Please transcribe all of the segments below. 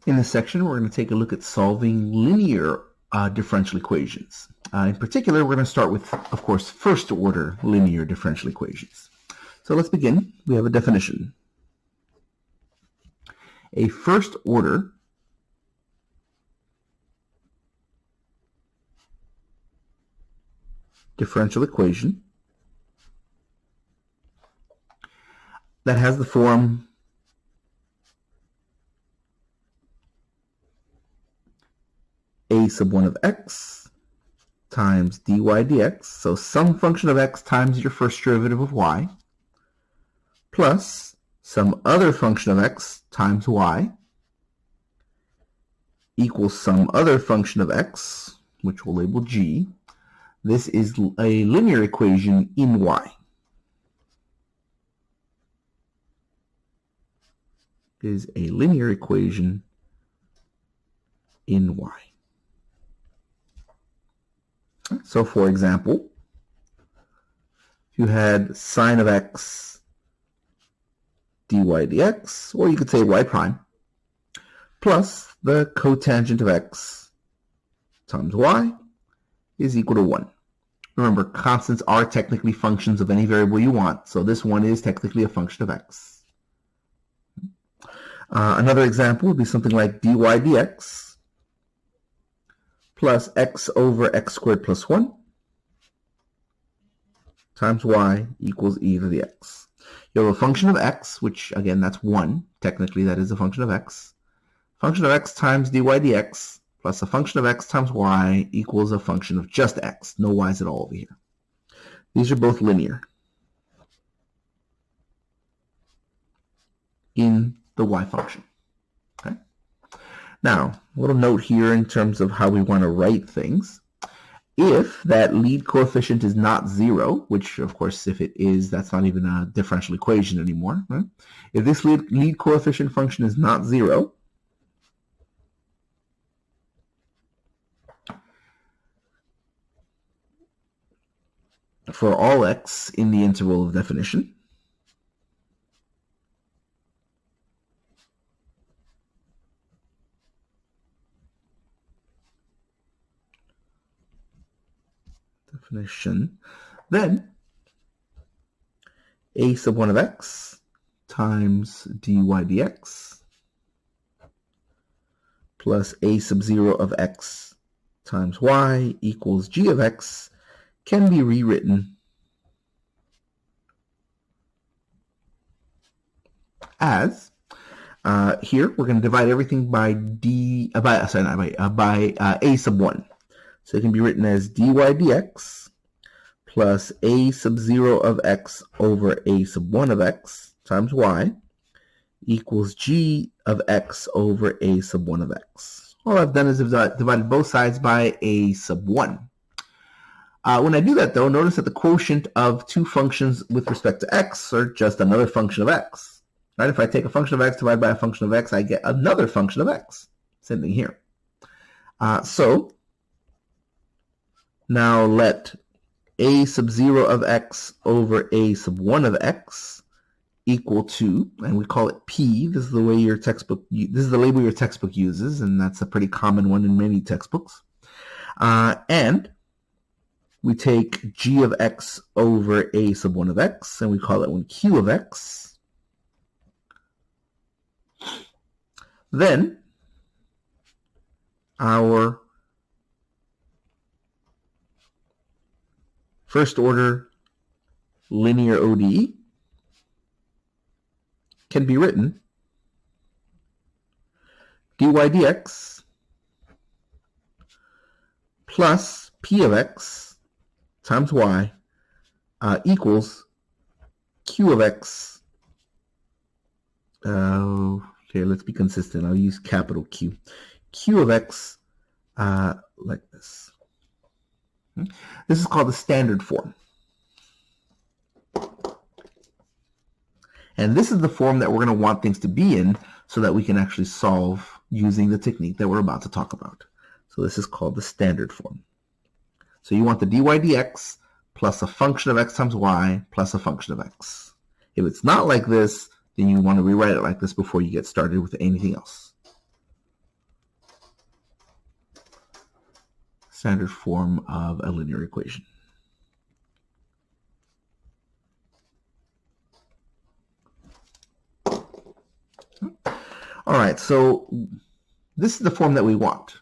In this section, we're going to take a look at solving linear differential equations. In particular, we're going to start with, of course, first-order linear differential equations. So let's begin. We have a definition. A first-order differential equation that has the form a sub 1 of x times dy dx, so some function of x times your first derivative of y, plus some other function of x times y equals some other function of x, which we'll label g. This is a linear equation in y. Is a linear equation in y. So for example, if you had sine of x dy dx, or you could say y prime, plus the cotangent of x times y is equal to 1. Remember, constants are technically functions of any variable you want, so this one is technically a function of x. Another example would be something like dy dx plus x over x squared plus 1 times y equals e to the x. You have a function of x, which again, that's 1. Technically, that is a function of x. Function of x times dy dx plus a function of x times y equals a function of just x. No y's at all over here. These are both linear in the y function. Okay. Now, a little note here in terms of how we want to write things. If that lead coefficient is not 0, which of course if it is, that's not even a differential equation anymore. Right? If this lead coefficient function is not 0, for all x in the interval of definition, then a sub 1 of x times dy dx plus a sub 0 of x times y equals g of x can be rewritten as here we're going to divide everything by a sub 1. So it can be written as dy dx plus a sub 0 of x over a sub 1 of x times y equals g of x over a sub 1 of x. All I've done is I've divided both sides by a sub 1. When I do that, though, notice that the quotient of two functions with respect to x are just another function of x. Right? If I take a function of x divided by a function of x, I get another function of x. Same thing here. So now let a sub 0 of x over a sub 1 of x equal to, and we call it p. This is the way your textbook, this is the label your textbook uses, and that's a pretty common one in many textbooks. And we take g of x over a sub 1 of x, and we call that one q of x. Then our first order linear ODE can be written dy dx plus p of x times y equals q of x. Okay, let's be consistent. I'll use capital Q. Q of x like this. This is called the standard form. And this is the form that we're going to want things to be in so that we can actually solve using the technique that we're about to talk about. So this is called the standard form. So you want the dy dx plus a function of x times y plus a function of x. If it's not like this, then you want to rewrite it like this before you get started with anything else. standard form of a linear equation. All right, so this is the form that we want.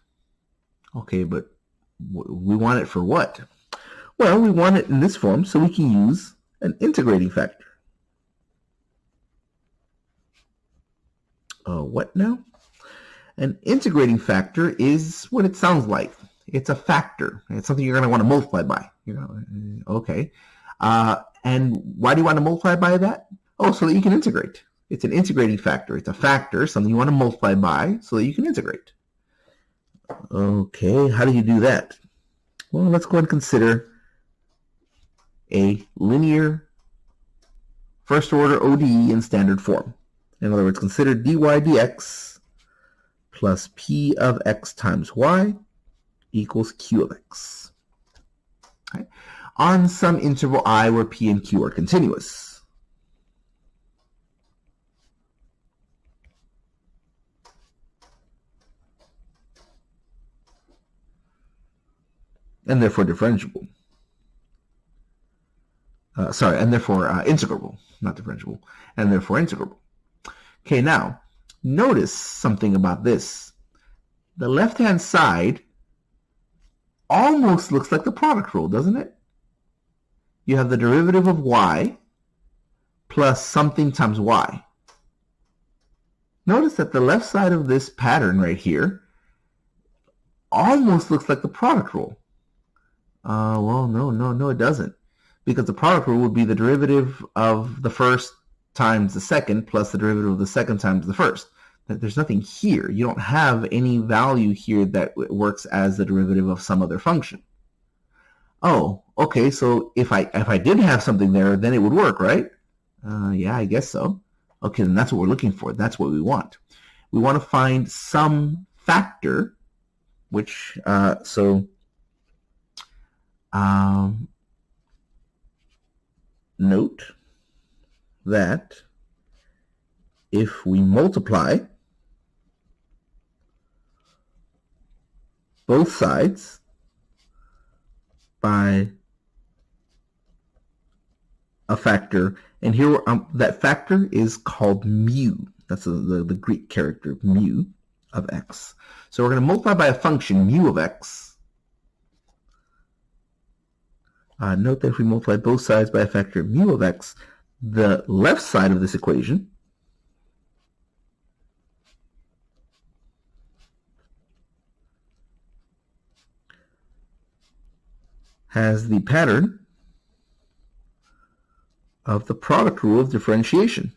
Okay, but we want it for what? Well, we want it in this form so we can use an integrating factor. What now? An integrating factor is what it sounds like. It's a factor. It's something you're going to want to multiply by. Okay. And why do you want to multiply by that? Oh, so that you can integrate. It's an integrating factor. It's a factor, something you want to multiply by so that you can integrate. Okay, how do you do that? Well, let's go ahead and consider a linear first order ODE in standard form. In other words, consider dy dx plus p of x times y equals q of x. Okay. On some interval I where p and q are continuous. And therefore differentiable. And therefore integrable, not differentiable, and therefore integrable. Okay, now, notice something about this. The left-hand side almost looks like the product rule, doesn't it? You have the derivative of y plus something times y. Notice that the left side of this pattern right here almost looks like the product rule. Well, no, it doesn't. Because the product rule would be the derivative of the first times the second plus the derivative of the second times the first. There's nothing here. You don't have any value here that works as the derivative of some other function. Oh, okay, so if I did have something there, then it would work, right? Yeah, I guess so. Okay, then that's what we're looking for. That's what we want. We want to find some factor, which, note that if we multiply both sides by a factor, and here that factor is called mu. That's the Greek character mu of x. So we're going to multiply by a function mu of x. Note that if we multiply both sides by a factor of mu of x, the left side of this equation has the pattern of the product rule of differentiation.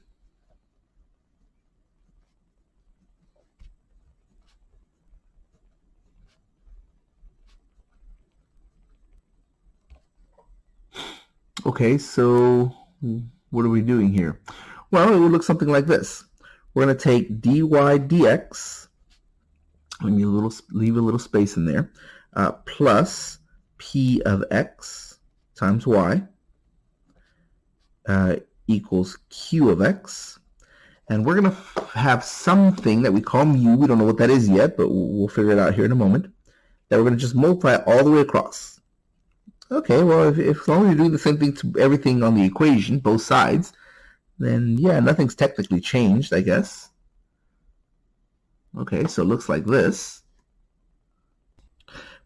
Okay, so what are we doing here? Well, it would look something like this. We're going to take dy dx, let me leave a little space in there, plus p of x times y equals q of x. And we're going to have something that we call mu. We don't know what that is yet, but we'll figure it out here in a moment. That we're going to just multiply all the way across. Okay, well, if as long as you're doing the same thing to everything on the equation, both sides, then yeah, nothing's technically changed, I guess. Okay, so it looks like this.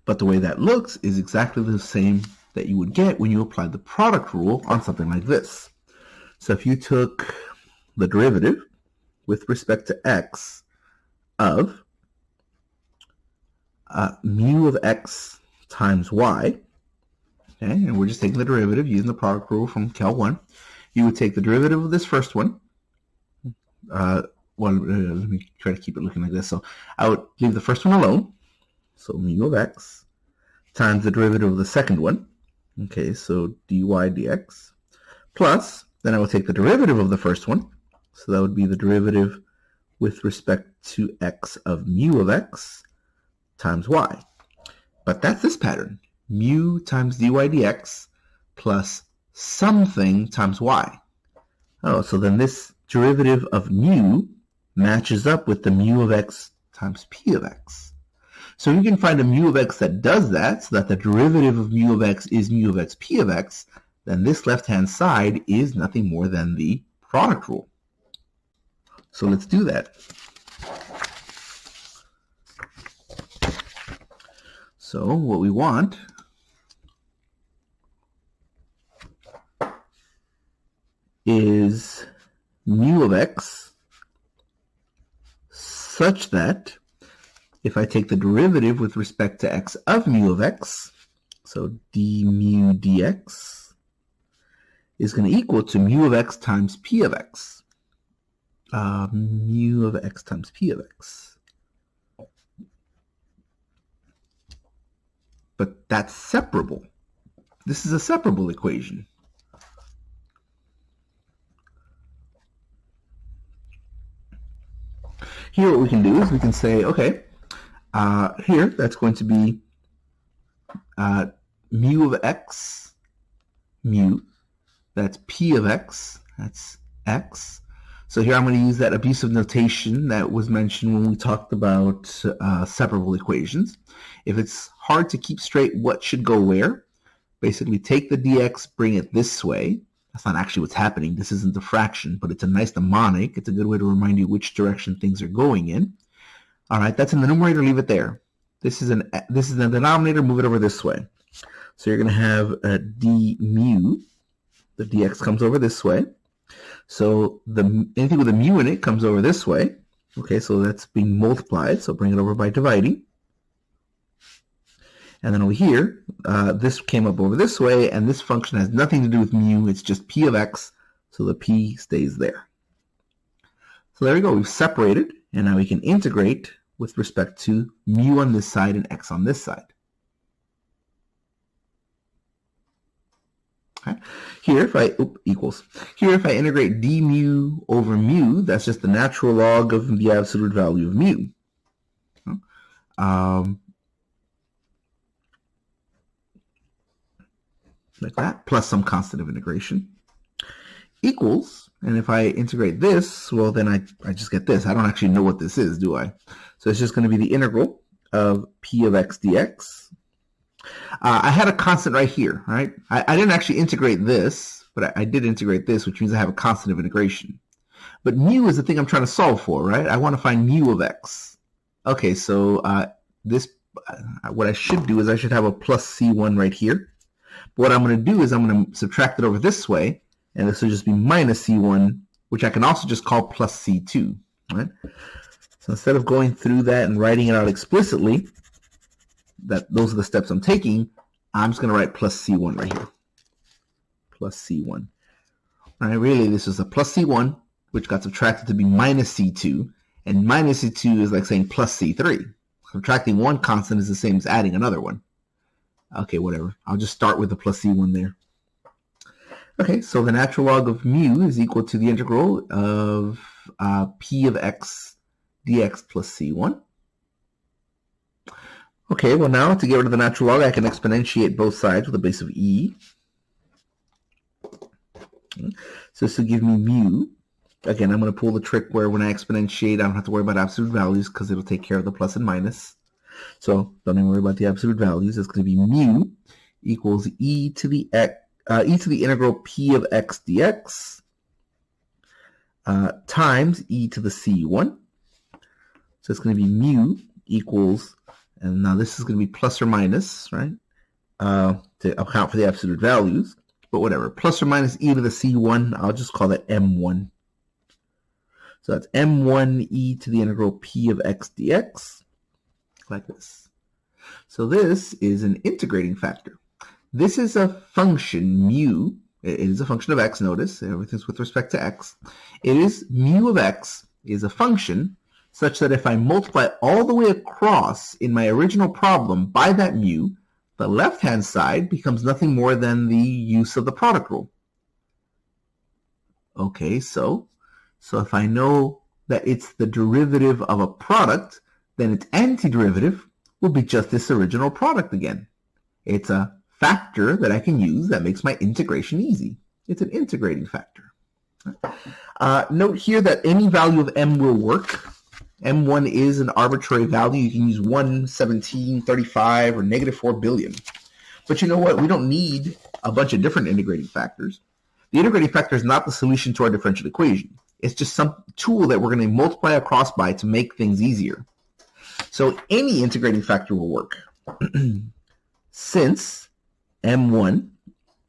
But the way that looks is exactly the same that you would get when you applied the product rule on something like this. So if you took the derivative with respect to x of mu of x times y, okay, and we're just taking the derivative using the product rule from Cal 1. You would take the derivative of this first one. Let me try to keep it looking like this. So I would leave the first one alone. So mu of x times the derivative of the second one. Okay, so dy dx. Plus, then I would take the derivative of the first one. So that would be the derivative with respect to x of mu of x times y. But that's this pattern. Mu times dy dx plus something times y. Oh, so then this derivative of mu matches up with the mu of x times p of x. So if you can find a mu of x that does that, so that the derivative of mu of x is mu of x p of x, then this left-hand side is nothing more than the product rule. So let's do that. So what we want is mu of x such that if I take the derivative with respect to x of mu of x, so d mu dx is going to equal to mu of x times p of x. Mu of x times p of x. But that's separable. This is a separable equation. Here what we can do is we can say, okay, here that's going to be mu of x, mu, that's p of x, that's x. So here I'm going to use that abusive notation that was mentioned when we talked about separable equations. If it's hard to keep straight what should go where, basically take the dx, bring it this way. That's not actually what's happening. This isn't the fraction, but it's a nice mnemonic. It's a good way to remind you which direction things are going in. All right, that's in the numerator. Leave it there. This is in the denominator. Move it over this way. So you're going to have a d mu. The dx comes over this way. So anything with a mu in it comes over this way. Okay, so that's being multiplied. So bring it over by dividing. And then over here, this came up over this way, and this function has nothing to do with mu. It's just p of x, so the p stays there. So there we go. We've separated, and now we can integrate with respect to mu on this side and x on this side. Okay. Here, if I equals. Here, if I integrate d mu over mu, that's just the natural log of the absolute value of mu. Like that, plus some constant of integration, equals, and if I integrate this, well, then I just get this. I don't actually know what this is, do I? So it's just going to be the integral of p of x dx. I had a constant right here, right? I didn't actually integrate this, but I did integrate this, which means I have a constant of integration. But mu is the thing I'm trying to solve for, right? I want to find mu of x. Okay, so what I should do is I should have a plus c1 right here. What I'm going to do is I'm going to subtract it over this way, and this will just be minus c1, which I can also just call plus c2. Right? So instead of going through that and writing it out explicitly, those are the steps I'm taking, I'm just going to write plus c1 right here. Plus c1. All right, really, this is a plus c1, which got subtracted to be minus c2, and minus c2 is like saying plus c3. Subtracting one constant is the same as adding another one. Okay, whatever. I'll just start with the plus c1 there. Okay, so the natural log of mu is equal to the integral of p of x dx plus c1. Okay, well now to get rid of the natural log, I can exponentiate both sides with a base of e. So this will give me mu. Again, I'm going to pull the trick where when I exponentiate, I don't have to worry about absolute values because it'll take care of the plus and minus. So don't even worry about the absolute values. It's going to be mu equals e to the integral p of x dx times e to the c1. So it's going to be mu equals, and now this is going to be plus or minus, right, to account for the absolute values. But whatever, plus or minus e to the c1, I'll just call that m1. So that's m1 e to the integral p of x dx. Like this. So this is an integrating factor. This is a function, mu. It is a function of x, notice. Everything's with respect to x. It is mu of x is a function such that if I multiply all the way across in my original problem by that mu, the left-hand side becomes nothing more than the use of the product rule. Okay, so if I know that it's the derivative of a product, then its antiderivative will be just this original product again. It's a factor that I can use that makes my integration easy. It's an integrating factor. Note here that any value of m will work. M1 is an arbitrary value. You can use 1, 17, 35, or negative 4 billion. But you know what? We don't need a bunch of different integrating factors. The integrating factor is not the solution to our differential equation. It's just some tool that we're going to multiply across by to make things easier. So any integrating factor will work. Since M1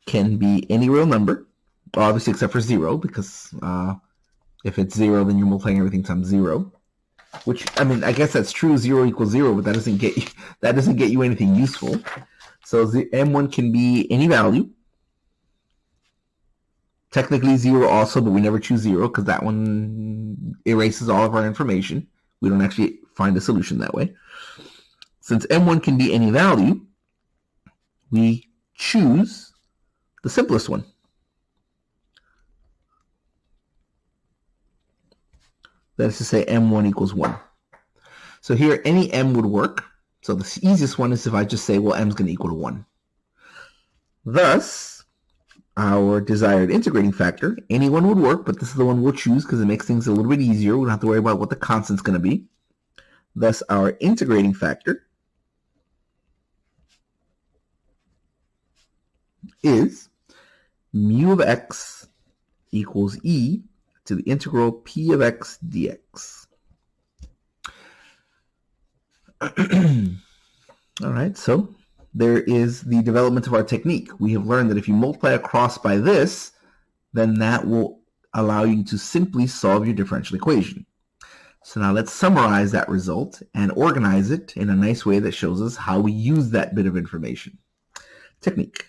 can be any real number, obviously except for 0, because if it's 0, then you're multiplying everything times 0. Which, I mean, I guess that's true, 0 equals 0, but that doesn't get you anything useful. So M1 can be any value. Technically 0 also, but we never choose 0 because that one erases all of our information. We don't actually find a solution that way. Since M1 can be any value, we choose the simplest one. That is to say M1 equals 1. So here any M would work. So the easiest one is if I just say, well, M is going to equal to 1. Thus, our desired integrating factor, any one would work, but this is the one we'll choose because it makes things a little bit easier. We don't have to worry about what the constant's going to be. Thus, our integrating factor is mu of x equals e to the integral p of x dx. All right, so there is the development of our technique. We have learned that if you multiply across by this, then that will allow you to simply solve your differential equation. So now let's summarize that result and organize it in a nice way that shows us how we use that bit of information. Technique.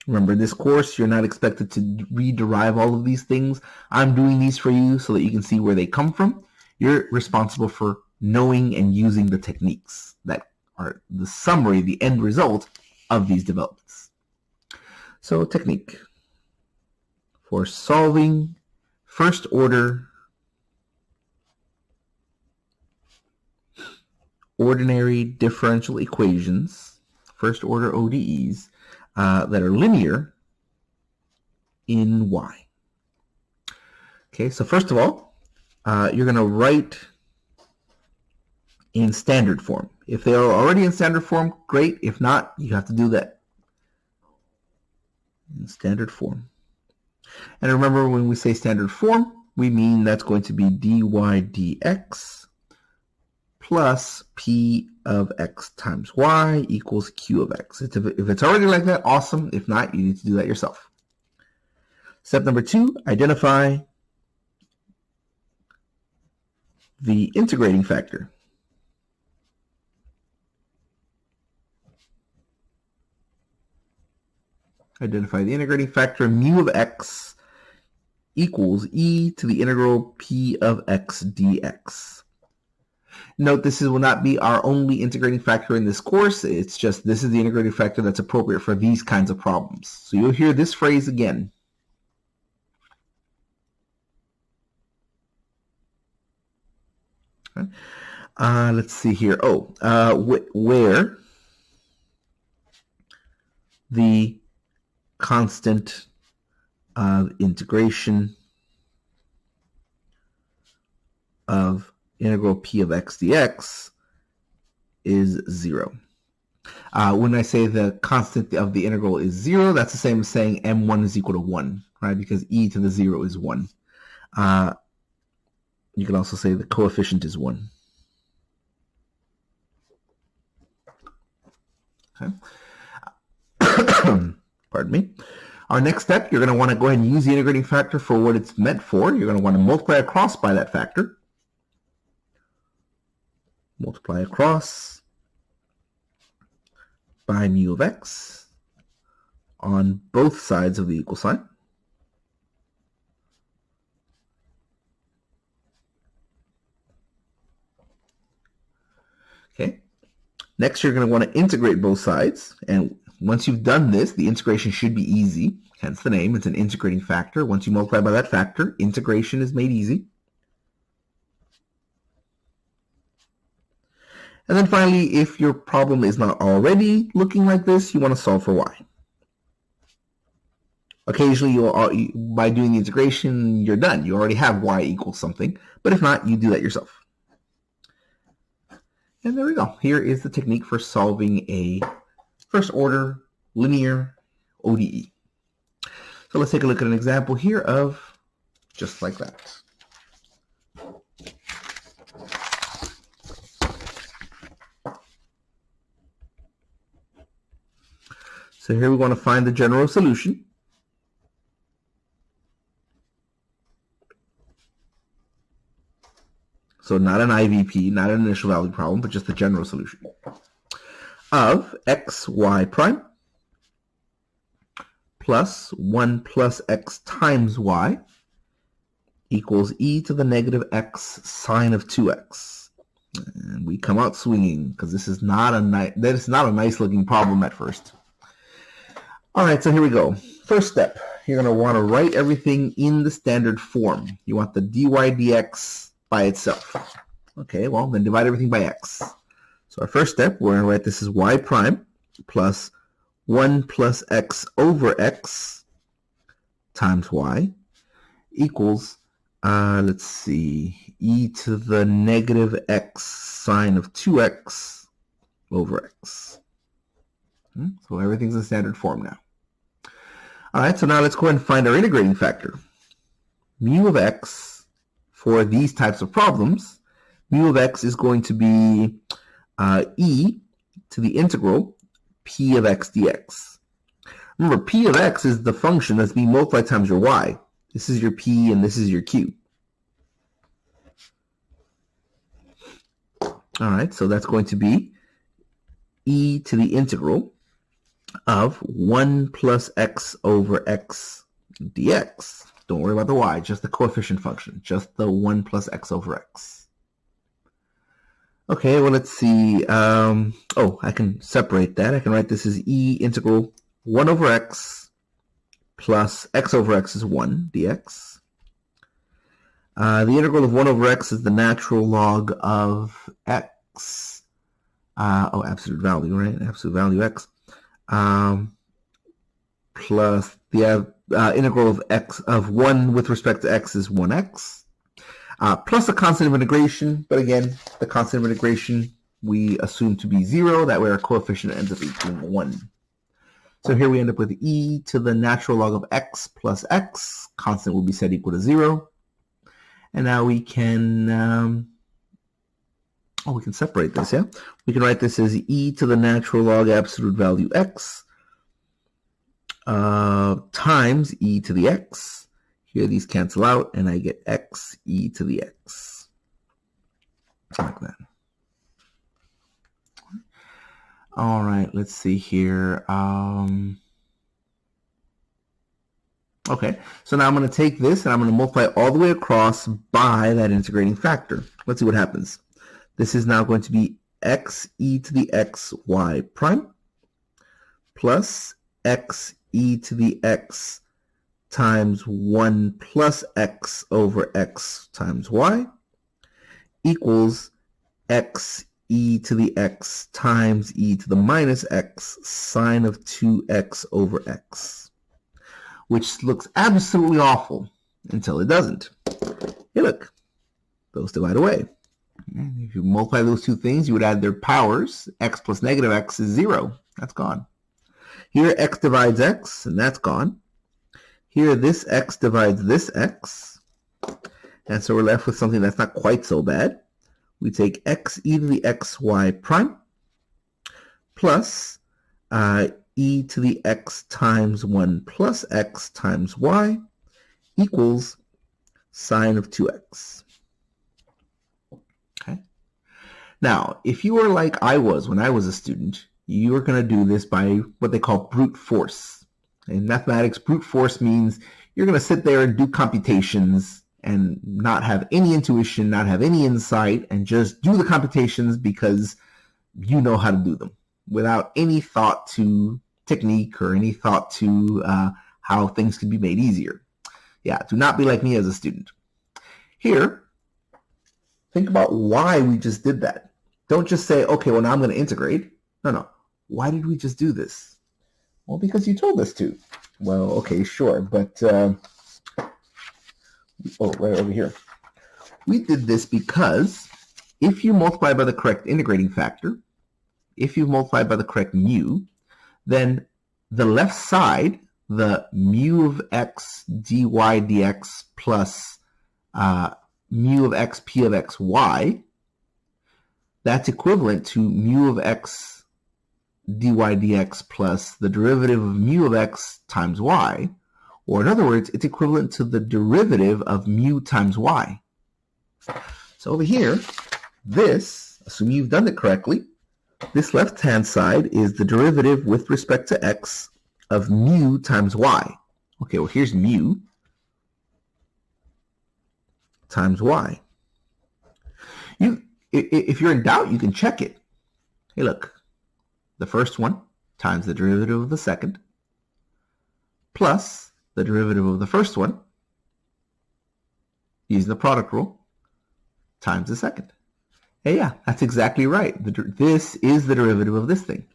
Remember, in this course, you're not expected to rederive all of these things. I'm doing these for you so that you can see where they come from. You're responsible for knowing and using the techniques that are the summary, the end result of these developments. So, technique for solving first order ordinary differential equations, first order ODEs, that are linear in y. Okay, so first of all, you're going to write in standard form. If they are already in standard form, great. If not, you have to do that in standard form. And remember, when we say standard form, we mean that's going to be dy dx plus p of x times y equals q of x. If it's already like that, awesome. If not, you need to do that yourself. Step number 2, identify the integrating factor. Identify the integrating factor. Mu of x equals e to the integral p of x dx. Note, this will not be our only integrating factor in this course. It's just this is the integrating factor that's appropriate for these kinds of problems. So you'll hear this phrase again. Okay. Let's see here. Where the constant of integration of integral p of x dx is 0. When I say the constant of the integral is 0, that's the same as saying m1 is equal to 1, right? Because e to the 0 is 1. You can also say the coefficient is 1. Okay. Pardon me. Our next step, you're going to want to go ahead and use the integrating factor for what it's meant for. You're going to want to multiply across by that factor. Multiply across by mu of x on both sides of the equal sign. Okay. Next, you're going to want to integrate both sides. And once you've done this, the integration should be easy. Hence the name. It's an integrating factor. Once you multiply by that factor, integration is made easy. And then finally, if your problem is not already looking like this, you want to solve for y. Occasionally, by doing the integration, you're done. You already have y equals something. But if not, you do that yourself. And there we go. Here is the technique for solving a first order linear ODE. So let's take a look at an example here of just like that. So here we want to find the general solution. So not an IVP, not an initial value problem, but just the general solution of x, y prime plus 1 plus x times y equals e to the negative x sine of 2x. And we come out swinging because this is not a nice looking problem at first. All right, so here we go. First step, you're going to want to write everything in the standard form. You want the dy dx by itself. Okay, well, then divide everything by x. So our first step, we're going to write this as y prime plus 1 plus x over x times y equals, let's see, e to the negative x sine of 2x over x. So everything's in standard form now. All right, so now let's go ahead and find our integrating factor. Mu of x for these types of problems, mu of x is going to be e to the integral p of x dx. Remember, p of x is the function that's being multiplied times your y. This is your p and this is your q. All right, so that's going to be e to the integral of 1 plus x over x dx. Don't worry about the y, just the coefficient function, just the 1 plus x over x. Okay, well, let's see. I can separate that. I can write this as e integral 1 over x plus x over x is 1 dx. The integral of 1 over x is the natural log of x. Absolute value, right? Absolute value x. Plus the integral of x of 1 with respect to x is 1x. Plus a constant of integration, but again, the constant of integration we assume to be 0. That way our coefficient ends up equaling 1. So here we end up with e to the natural log of x plus x. Constant will be set equal to 0. And now we can we can separate this, yeah? We can write this as e to the natural log absolute value x times e to the x. Here these cancel out, and I get x e to the x. Like that. All right, let's see here. Okay, so now I'm going to take this and I'm going to multiply all the way across by that integrating factor. Let's see what happens. This is now going to be x e to the x y prime plus x e to the x times 1 plus x over x times y equals x e to the x times e to the minus x sine of 2x over x, which looks absolutely awful until it doesn't. Hey, look, those divide away. If you multiply those two things, you would add their powers. X plus negative x is 0. That's gone. Here, x divides x, and that's gone. Here, this x divides this x. And so we're left with something that's not quite so bad. We take x e to the xy prime plus e to the x times 1 plus x times y equals sine of 2x. Okay. Now, if you were like I was when I was a student, you are going to do this by what they call brute force. In mathematics, brute force means you're going to sit there and do computations and not have any intuition, not have any insight, and just do the computations because you know how to do them without any thought to technique or any thought to how things can be made easier. Yeah, do not be like me as a student. Here, think about why we just did that. Don't just say, okay, well, now I'm going to integrate. No. Why did we just do this? Well, because you told us to. Well, okay, sure, but right over here. We did this because if you multiply by the correct integrating factor, if you multiply by the correct mu, then the left side, the mu of x dy dx plus mu of x p of x y, that's equivalent to mu of x dy dx plus the derivative of mu of x times y. Or in other words, it's equivalent to the derivative of mu times y. So over here, this, assuming you've done it correctly, this left-hand side is the derivative with respect to x of mu times y. Okay, well, here's mu times y. If you're in doubt, you can check it. Hey, look, the first one times the derivative of the second plus the derivative of the first one using the product rule times the second. Hey, yeah, that's exactly right. This is the derivative of this thing.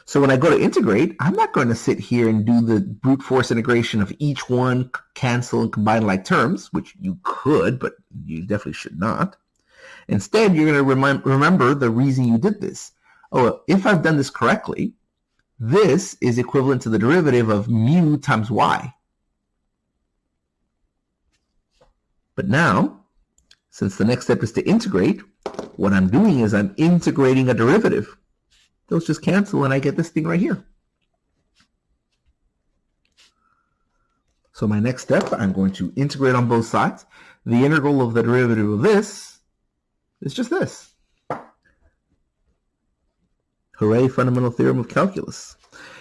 So when I go to integrate, I'm not going to sit here and do the brute force integration of each one, cancel and combine like terms, which you could, but you definitely should not. Instead, you're going to remember the reason you did this. Oh, if I've done this correctly, this is equivalent to the derivative of mu times y. But now, since the next step is to integrate, what I'm doing is I'm integrating a derivative. Those just cancel and I get this thing right here. So my next step, I'm going to integrate on both sides. The integral of the derivative of this is just this. Hooray, fundamental theorem of calculus.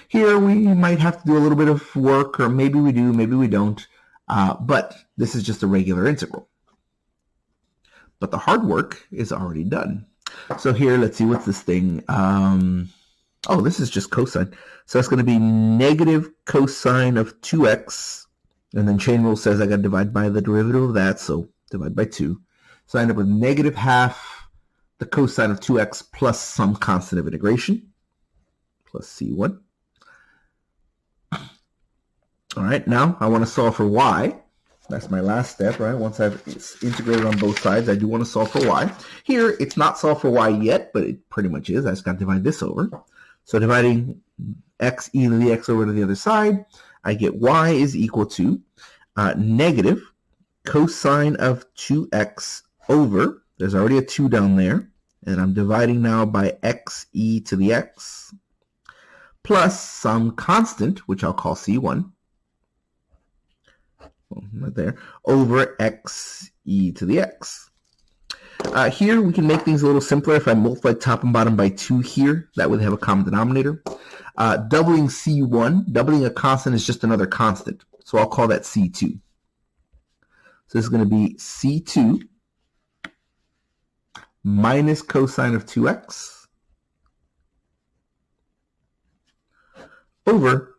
Here we might have to do a little bit of work, or maybe we do, maybe we don't, but this is just a regular integral. But the hard work is already done. So here, let's see, what's this thing? Oh, this is just cosine. So it's going to be negative cosine of 2x, and then chain rule says I got to divide by the derivative of that, so divide by 2. So I end up with negative half the cosine of 2x plus some constant of integration, plus c1. All right, now I want to solve for y. That's my last step, right? Once I've integrated on both sides, I do want to solve for y. Here, it's not solved for y yet, but it pretty much is. I just got to divide this over. So dividing x e to the x over to the other side, I get y is equal to negative cosine of 2x over, there's already a 2 down there, and I'm dividing now by x e to the x, plus some constant, which I'll call c1, right there, over x e to the x. Here we can make things a little simpler. If I multiply top and bottom by 2 here, that would have a common denominator. Doubling c1, doubling a constant is just another constant, so I'll call that c2. So this is going to be c2 minus cosine of 2x over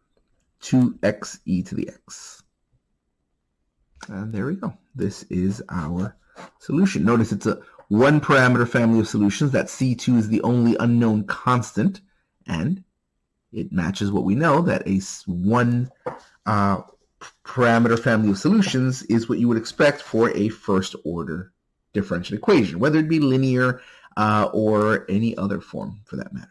2x e to the x. And there we go. This is our solution. Notice it's a one parameter family of solutions. That C2 is the only unknown constant, and it matches what we know, that a one parameter family of solutions is what you would expect for a first order differential equation, whether it be linear or any other form for that matter.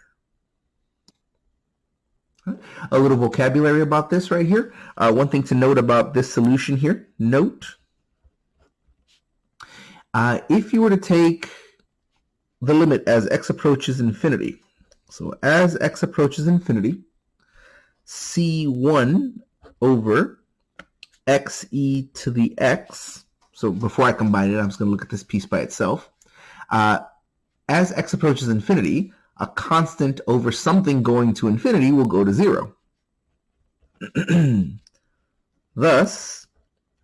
A little vocabulary about this right here. One thing to note about this solution here, note, if you were to take the limit as x approaches infinity, so as x approaches infinity, c1 over x e to the x, so before I combine it, I'm just going to look at this piece by itself. As x approaches infinity, a constant over something going to infinity will go to 0. Thus,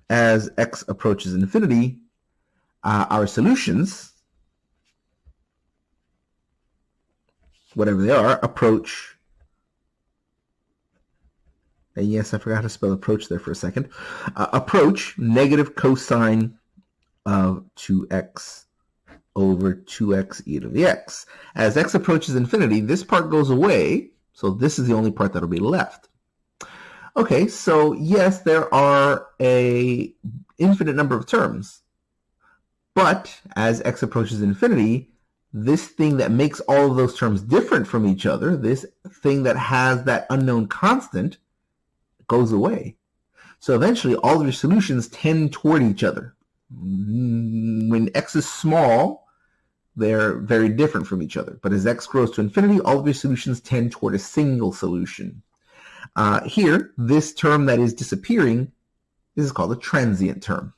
as x approaches infinity, our solutions, whatever they are, approach, and yes, I forgot how to spell approach there for a second, approach negative cosine of 2x over 2x e to the x. As x approaches infinity, this part goes away, so this is the only part that will be left. Okay, so yes, there are a infinite number of terms, but as x approaches infinity, this thing that makes all of those terms different from each other, this thing that has that unknown constant, goes away. So eventually all of your solutions tend toward each other. When x is small, they're very different from each other. But as x grows to infinity, all of your solutions tend toward a single solution. Here, this term that is disappearing, this is called a transient term.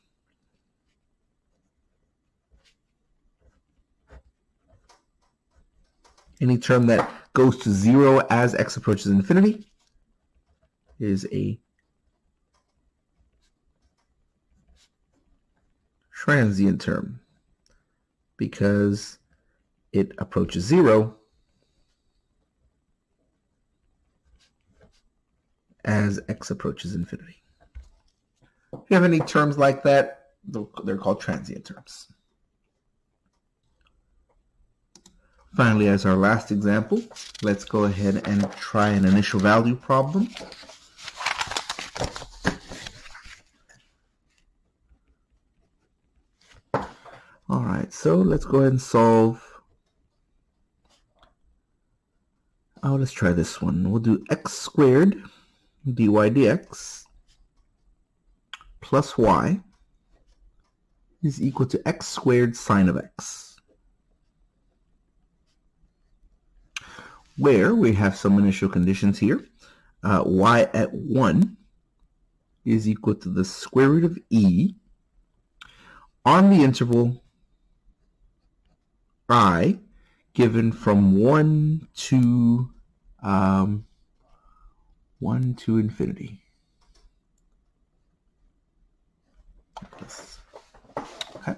Any term that goes to 0 as x approaches infinity is a transient term because it approaches 0 as x approaches infinity. If you have any terms like that, they're called transient terms. Finally, as our last example, let's go ahead and try an initial value problem. All right, so let's go ahead and solve. Oh, let's try this one. We'll do x squared dy dx plus y is equal to x squared sine of x, where we have some initial conditions here. Y at 1 is equal to the square root of e on the interval I given from 1 to infinity. Okay.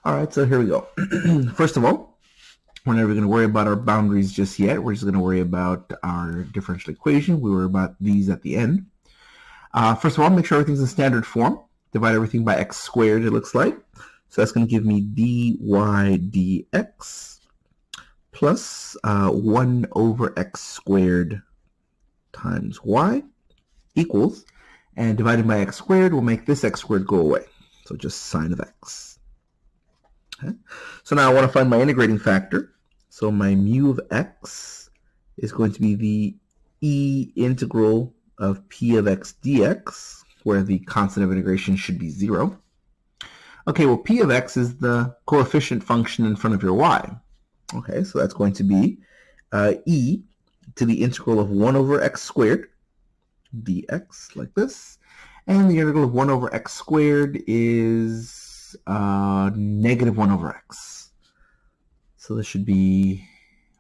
All right, so here we go. First of all, we're never going to worry about our boundaries just yet. We're just going to worry about our differential equation. We worry about these at the end. First of all, make sure everything's in standard form. Divide everything by x squared, it looks like. So that's going to give me dy dx plus 1 over x squared times y equals, and dividing by x squared will make this x squared go away. So just sine of x. Okay. So now I want to find my integrating factor. So my mu of x is going to be the e integral of p of x dx, where the constant of integration should be 0. Okay, well, p of x is the coefficient function in front of your y. Okay, so that's going to be e to the integral of 1 over x squared dx, like this. And the integral of 1 over x squared is negative 1 over x. So this should be,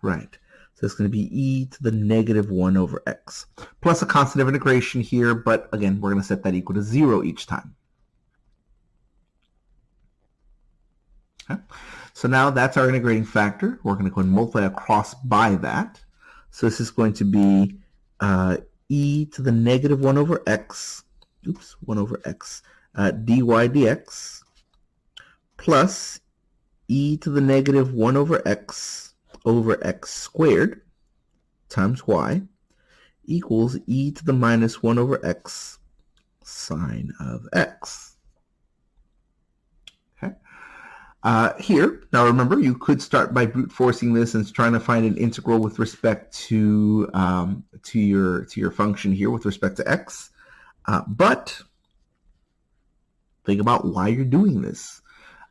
right. So it's going to be e to the negative 1 over x, plus a constant of integration here, but again, we're going to set that equal to 0 each time. Okay. So now that's our integrating factor. We're going to go and multiply across by that. So this is going to be e to the negative 1 over x, 1 over x, dy dx, plus e to the negative 1 over x squared times y equals e to the minus 1 over x sine of x. Okay. Here, now remember, you could start by brute forcing this and trying to find an integral with respect to your function here with respect to x, but think about why you're doing this.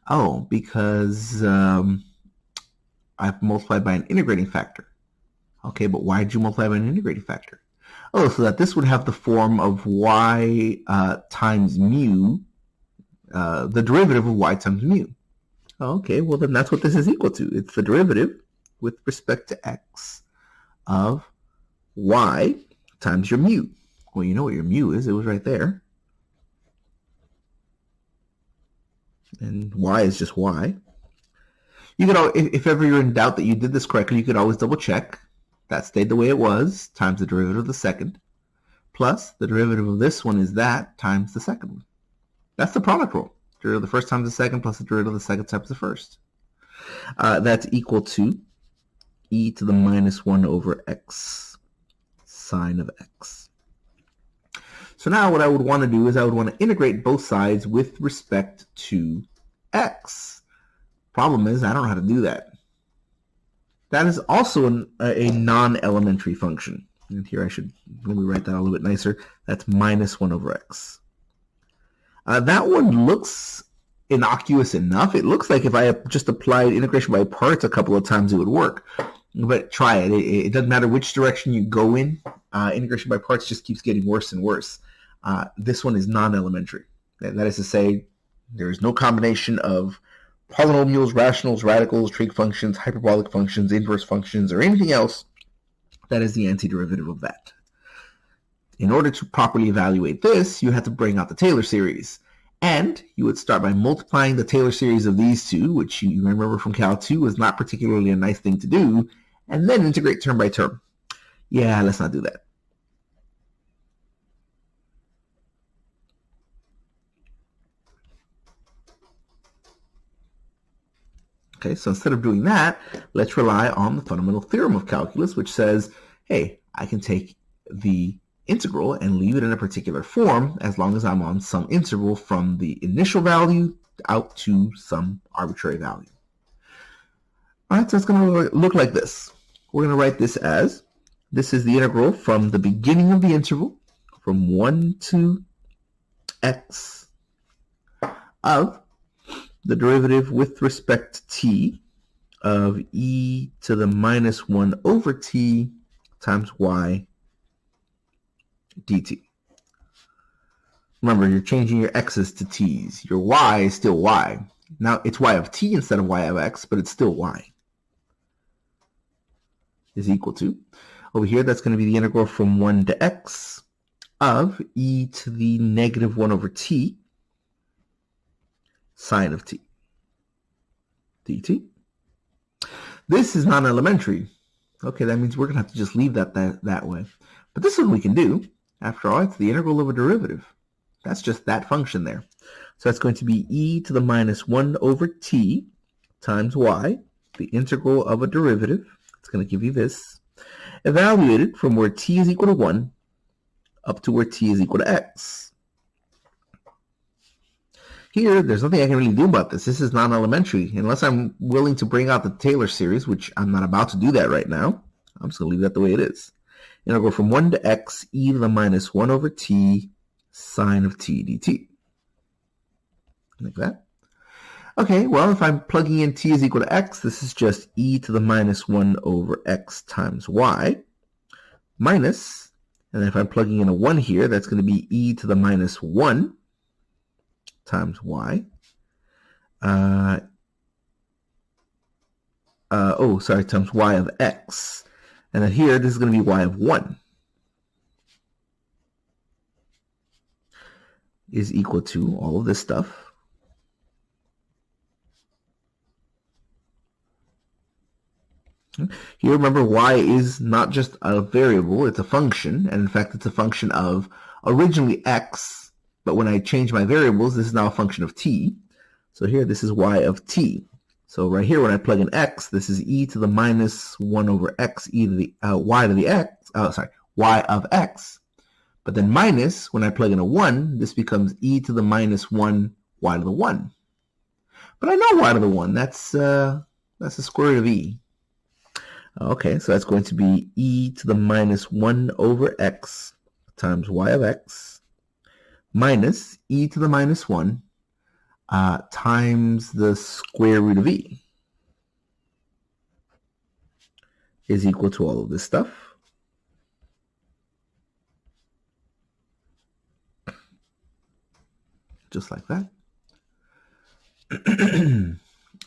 Oh, because I've multiplied by an integrating factor. Okay, but why did you multiply by an integrating factor? Oh, so that this would have the form of y times mu, the derivative of y times mu. Okay, well then that's what this is equal to. It's the derivative with respect to x of y times your mu. Well, you know what your mu is. It was right there. And y is just y. You could, if ever you're in doubt that you did this correctly, you could always double check. That stayed the way it was, times the derivative of the second, plus the derivative of this one is that times the second one. That's the product rule. Derivative of the first times the second plus the derivative of the second times the first. That's equal to e to the minus 1 over x sine of x. So now what I would want to do is I would want to integrate both sides with respect to x. Problem is, I don't know how to do that. That is also a non-elementary function. And here let me write that a little bit nicer. That's minus 1 over x. That one looks innocuous enough. It looks like if I just applied integration by parts a couple of times, it would work. But try it. It doesn't matter which direction you go in. Integration by parts just keeps getting worse and worse. This one is non-elementary. That is to say, there is no combination of polynomials, rationals, radicals, trig functions, hyperbolic functions, inverse functions, or anything else that is the antiderivative of that. In order to properly evaluate this, you have to bring out the Taylor series. And you would start by multiplying the Taylor series of these two, which you remember from Cal 2 was not particularly a nice thing to do, and then integrate term by term. Yeah, let's not do that. Okay, so instead of doing that, let's rely on the fundamental theorem of calculus, which says, hey, I can take the integral and leave it in a particular form as long as I'm on some interval from the initial value out to some arbitrary value. All right, so it's going to look like this. We're going to write this as, this is the integral from the beginning of the interval, from 1 to x, of the derivative with respect to t of e to the minus 1 over t times y dt. Remember, you're changing your x's to t's. Your y is still y. Now, it's y of t instead of y of x, but it's still y. Is equal to, over here, that's going to be the integral from 1 to x of e to the negative 1 over t sine of t dt. This is non-elementary. Okay, that means we're going to have to just leave that way. But this one we can do. After all, it's the integral of a derivative. That's just that function there. So that's going to be e to the minus 1 over t times y, the integral of a derivative. It's going to give you this. Evaluated from where t is equal to 1 up to where t is equal to x. Here, there's nothing I can really do about this. This is non-elementary. Unless I'm willing to bring out the Taylor series, which I'm not about to do that right now. I'm just going to leave that the way it is. Integral from 1 to x, e to the minus 1 over t, sine of t dt. Like that. Okay, well, if I'm plugging in t is equal to x, this is just e to the minus 1 over x times y, minus, and then if I'm plugging in a 1 here, that's going to be e to the minus 1 times y. Times y of x. And then here, this is going to be y of 1 is equal to all of this stuff. Here, remember, y is not just a variable, it's a function. And in fact, it's a function of originally x, but when I change my variables, this is now a function of t. So here, this is y of t. So right here, when I plug in x, this is e to the minus 1 over x, e to the y to the x, y of x. But then minus, when I plug in a 1, this becomes e to the minus 1, y to the 1. But I know y to the 1. That's the square root of e. Okay, so that's going to be e to the minus 1 over x times y of x minus e to the minus 1 times the square root of e is equal to all of this stuff. Just like that.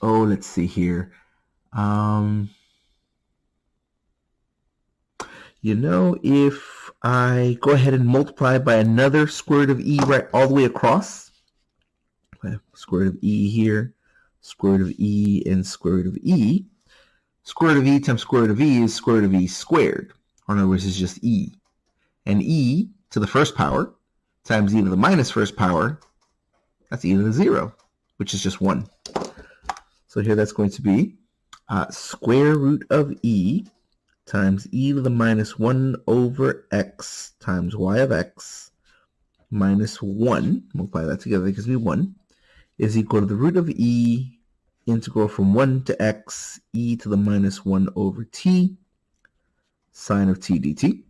Oh, let's see here. You know, if I go ahead and multiply by another square root of e right all the way across, square root of e here, square root of e, and square root of e. Square root of e times square root of e is square root of e squared. Or in other words, it's just e. And e to the first power times e to the minus first power, that's e to the 0, which is just 1. So here that's going to be square root of e times e to the minus 1 over x times y of x minus 1, multiply that together, that gives me 1, is equal to the root of e integral from 1 to x e to the minus 1 over t sine of t dt.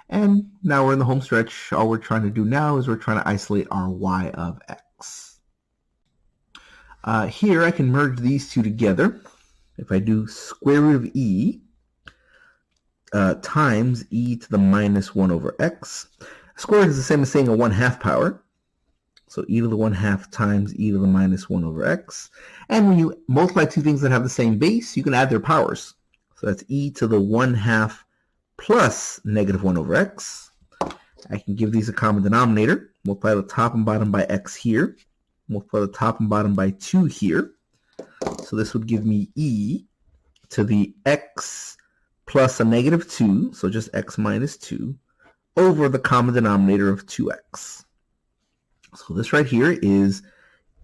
And now we're in the home stretch. All we're trying to do now is we're trying to isolate our y of x. Here I can merge these two together. If I do square root of e times e to the minus 1 over x, square root is the same as saying a 1/2 power. So e to the 1/2 times e to the minus 1 over x. And when you multiply two things that have the same base, you can add their powers. So that's e to the 1/2 plus negative 1 over x. I can give these a common denominator. Multiply the top and bottom by x here. Multiply the top and bottom by 2 here. So this would give me e to the x plus a negative 2, so just x minus 2, over the common denominator of 2x. So this right here is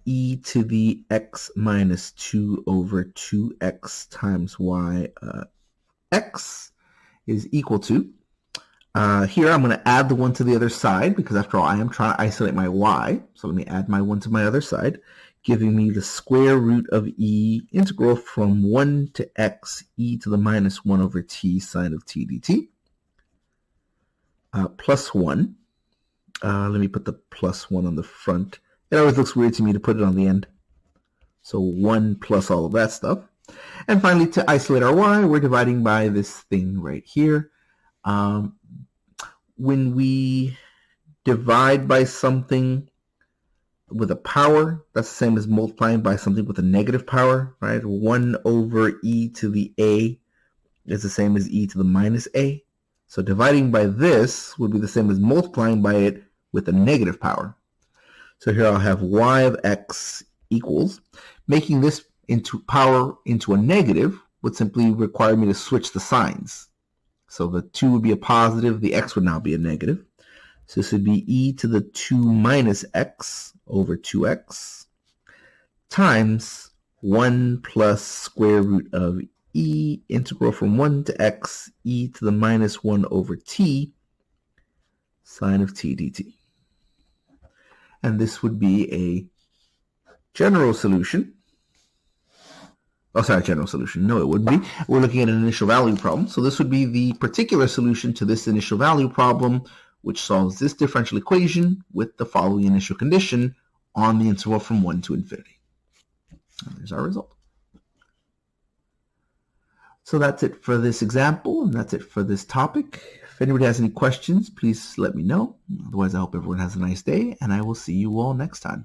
e to the x minus 2 over 2x times y x is equal to, here I'm going to add the 1 to the other side, because after all I am trying to isolate my y. So let me add my 1 to my other side, giving me the square root of e integral from 1 to x e to the minus 1 over t sine of t dt, plus 1. Let me put the plus 1 on the front. It always looks weird to me to put it on the end. So 1 plus all of that stuff. And finally, to isolate our y, we're dividing by this thing right here. When we divide by something with a power, that's the same as multiplying by something with a negative power, right? 1 over e to the a is the same as e to the minus a. So dividing by this would be the same as multiplying by it with a negative power. So here I'll have y of x equals, making this into power into a negative would simply require me to switch the signs. So the 2 would be a positive, the x would now be a negative. So this would be e to the 2 minus x over 2x times 1 plus square root of e integral from 1 to x e to the minus 1 over t sine of t dt. And this would be a general solution. Oh, sorry, general solution. No, it wouldn't be. We're looking at an initial value problem. So this would be the particular solution to this initial value problem, which solves this differential equation with the following initial condition on the interval from 1 to infinity. And there's our result. So that's it for this example, and that's it for this topic. If anybody has any questions, please let me know. Otherwise, I hope everyone has a nice day, and I will see you all next time.